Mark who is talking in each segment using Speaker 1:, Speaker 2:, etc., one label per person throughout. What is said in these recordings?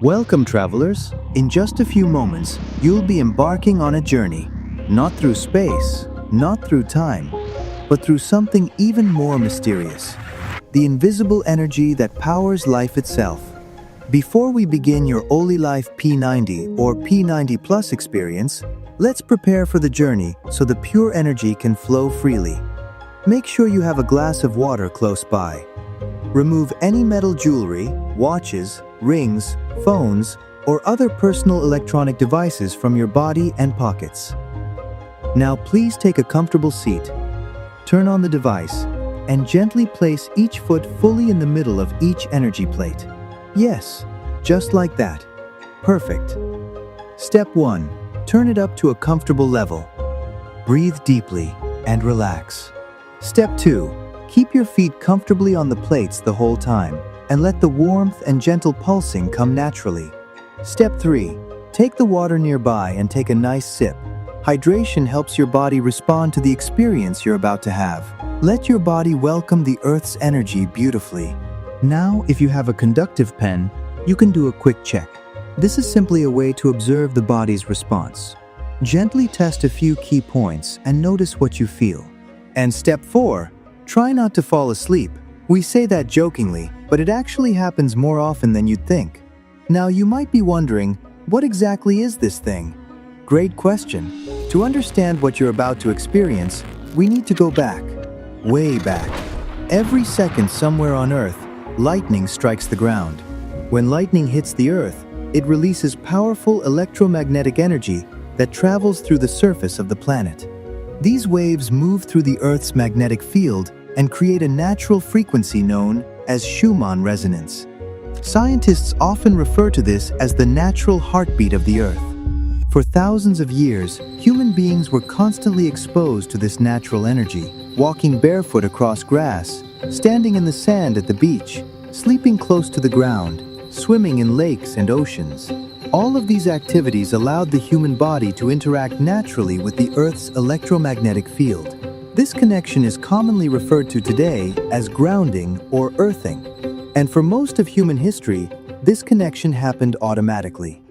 Speaker 1: Welcome, travelers. In just a few moments, you'll be embarking on a journey, not through space, not through time, but through something even more mysterious, the invisible energy that powers life itself. Before we begin your OlyLife P90 or P90 Plus experience, let's prepare for the journey so the pure energy can flow freely. Make sure you have a glass of water close by. Remove any metal jewelry, watches, rings, phones, or other personal electronic devices from your body and pockets. Now please take a comfortable seat. Turn on the device and gently place each foot fully in the middle of each energy plate. Yes, just like that. Perfect. Step 1. Turn it up to a comfortable level. Breathe deeply and relax. Step 2. Keep your feet comfortably on the plates the whole time and let the warmth and gentle pulsing come naturally. Step 3. Take the water nearby and take a nice sip. Hydration helps your body respond to the experience you're about to have. Let your body welcome the Earth's energy beautifully. Now, if you have a conductive pen, you can do a quick check. This is simply a way to observe the body's response. Gently test a few key points and notice what you feel. And step 4. Try not to fall asleep. We say that jokingly, but it actually happens more often than you'd think. Now you might be wondering, what exactly is this thing? Great question. To understand what you're about to experience, we need to go back, way back. Every second somewhere on Earth, lightning strikes the ground. When lightning hits the Earth, it releases powerful electromagnetic energy that travels through the surface of the planet. These waves move through the Earth's magnetic field and create a natural frequency known as Schumann resonance. Scientists often refer to this as the natural heartbeat of the Earth. For thousands of years, human beings were constantly exposed to this natural energy, walking barefoot across grass, standing in the sand at the beach, sleeping close to the ground, swimming in lakes and oceans. All of these activities allowed the human body to interact naturally with the Earth's electromagnetic field. This connection is commonly referred to today as grounding or earthing. And for most of human history, this connection happened automatically.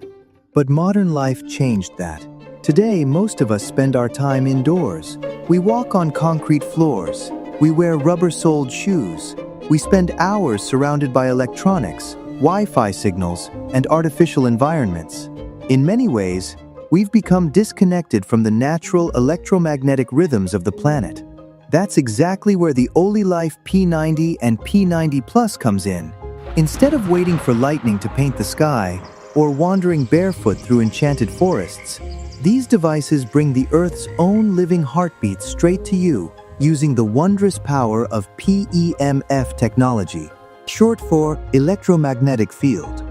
Speaker 1: But modern life changed that. Today, most of us spend our time indoors. We walk on concrete floors. We wear rubber-soled shoes. We spend hours surrounded by electronics, Wi-Fi signals, and artificial environments. In many ways, we've become disconnected from the natural electromagnetic rhythms of the planet. That's exactly where the OlyLife P90 and P90 Plus comes in. Instead of waiting for lightning to paint the sky or wandering barefoot through enchanted forests, these devices bring the Earth's own living heartbeat straight to you using the wondrous power of PEMF technology, short for electromagnetic field.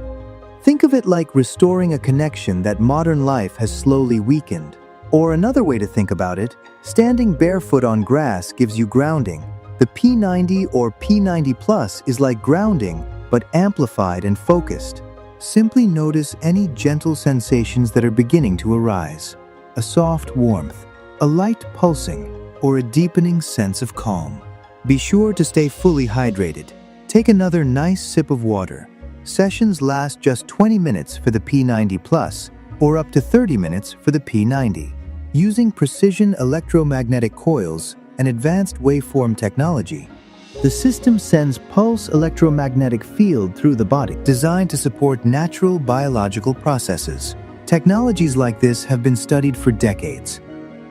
Speaker 1: Think of it like restoring a connection that modern life has slowly weakened. Or another way to think about it, standing barefoot on grass gives you grounding. The P90 or P90 Plus is like grounding, but amplified and focused. Simply notice any gentle sensations that are beginning to arise. A soft warmth, a light pulsing, or a deepening sense of calm. Be sure to stay fully hydrated. Take another nice sip of water. Sessions last just 20 minutes for the P90 Plus, or up to 30 minutes for the P90. Using precision electromagnetic coils and advanced waveform technology, the system sends pulse electromagnetic field through the body, designed to support natural biological processes. Technologies like this have been studied for decades.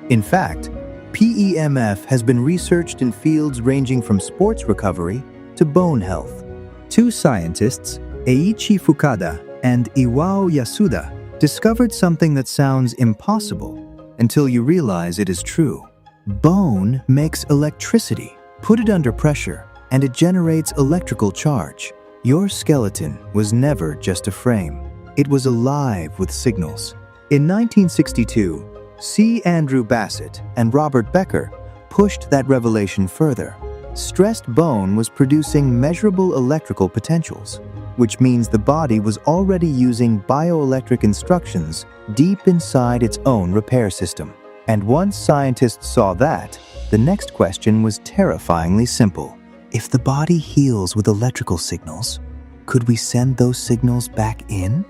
Speaker 1: In fact, PEMF has been researched in fields ranging from sports recovery to bone health. Two scientists, Eiichi Fukada and Iwao Yasuda, discovered something that sounds impossible until you realize it is true. Bone makes electricity. Put it under pressure, and it generates electrical charge. Your skeleton was never just a frame. It was alive with signals. In 1962, C. Andrew Bassett and Robert Becker pushed that revelation further. Stressed bone was producing measurable electrical potentials, which means the body was already using bioelectric instructions deep inside its own repair system. And once scientists saw that, the next question was terrifyingly simple. If the body heals with electrical signals, could we send those signals back in?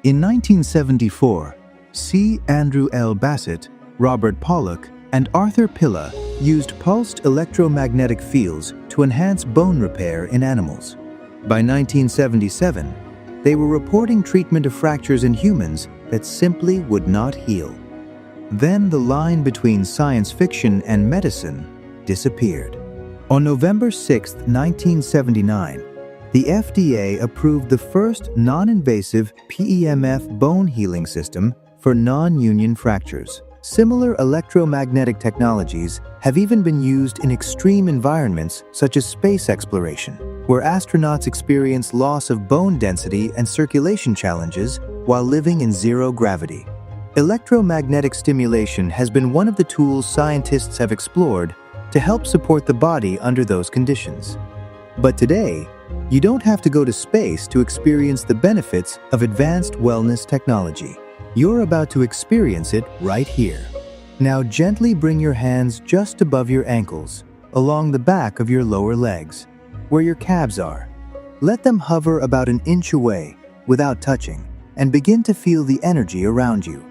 Speaker 1: In 1974, C. Andrew L. Bassett, Robert Pollock, and Arthur Pilla used pulsed electromagnetic fields to enhance bone repair in animals. By 1977, they were reporting treatment of fractures in humans that simply would not heal. Then the line between science fiction and medicine disappeared. On November 6, 1979, the FDA approved the first non-invasive PEMF bone healing system for non-union fractures. Similar electromagnetic technologies have even been used in extreme environments such as space exploration, where astronauts experience loss of bone density and circulation challenges while living in zero gravity. Electromagnetic stimulation has been one of the tools scientists have explored to help support the body under those conditions. But today, you don't have to go to space to experience the benefits of advanced wellness technology. You're about to experience it right here. Now gently bring your hands just above your ankles, along the back of your lower legs, where your calves are. Let them hover about an inch away without touching, and begin to feel the energy around you.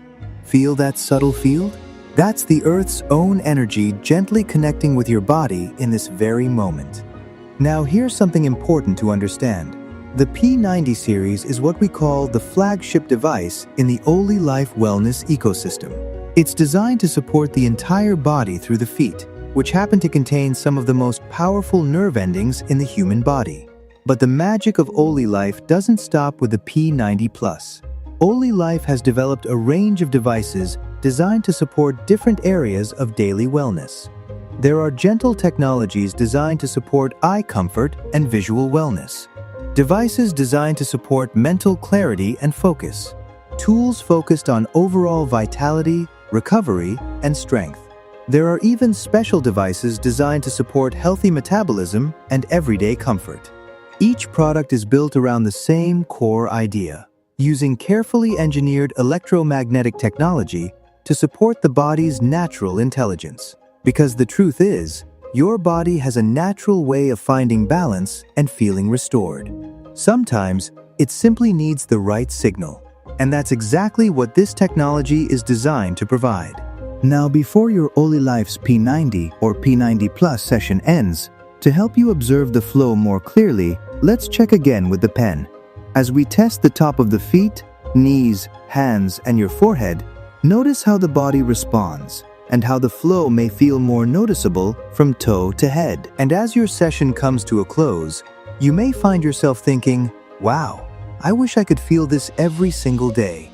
Speaker 1: Feel that subtle field? That's the Earth's own energy gently connecting with your body in this very moment. Now here's something important to understand. The P90 series is what we call the flagship device in the OlyLife wellness ecosystem. It's designed to support the entire body through the feet, which happen to contain some of the most powerful nerve endings in the human body. But the magic of OlyLife doesn't stop with the P90 Plus. OlyLife has developed a range of devices designed to support different areas of daily wellness. There are gentle technologies designed to support eye comfort and visual wellness. Devices designed to support mental clarity and focus. Tools focused on overall vitality, recovery, and strength. There are even special devices designed to support healthy metabolism and everyday comfort. Each product is built around the same core idea, using carefully engineered electromagnetic technology to support the body's natural intelligence. Because the truth is, your body has a natural way of finding balance and feeling restored. Sometimes, it simply needs the right signal. And that's exactly what this technology is designed to provide. Now, before your OlyLife's P90 or P90 Plus session ends, to help you observe the flow more clearly, let's check again with the pen. As we test the top of the feet, knees, hands, and your forehead, notice how the body responds and how the flow may feel more noticeable from toe to head. And as your session comes to a close, you may find yourself thinking, wow, I wish I could feel this every single day.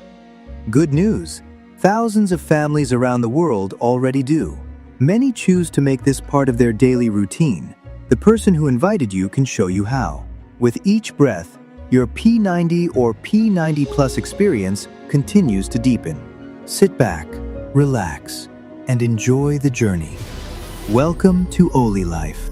Speaker 1: Good news! Thousands of families around the world already do. Many choose to make this part of their daily routine. The person who invited you can show you how. With each breath, your P90 or P90 Plus experience continues to deepen. Sit back, relax, and enjoy the journey. Welcome to OlyLife.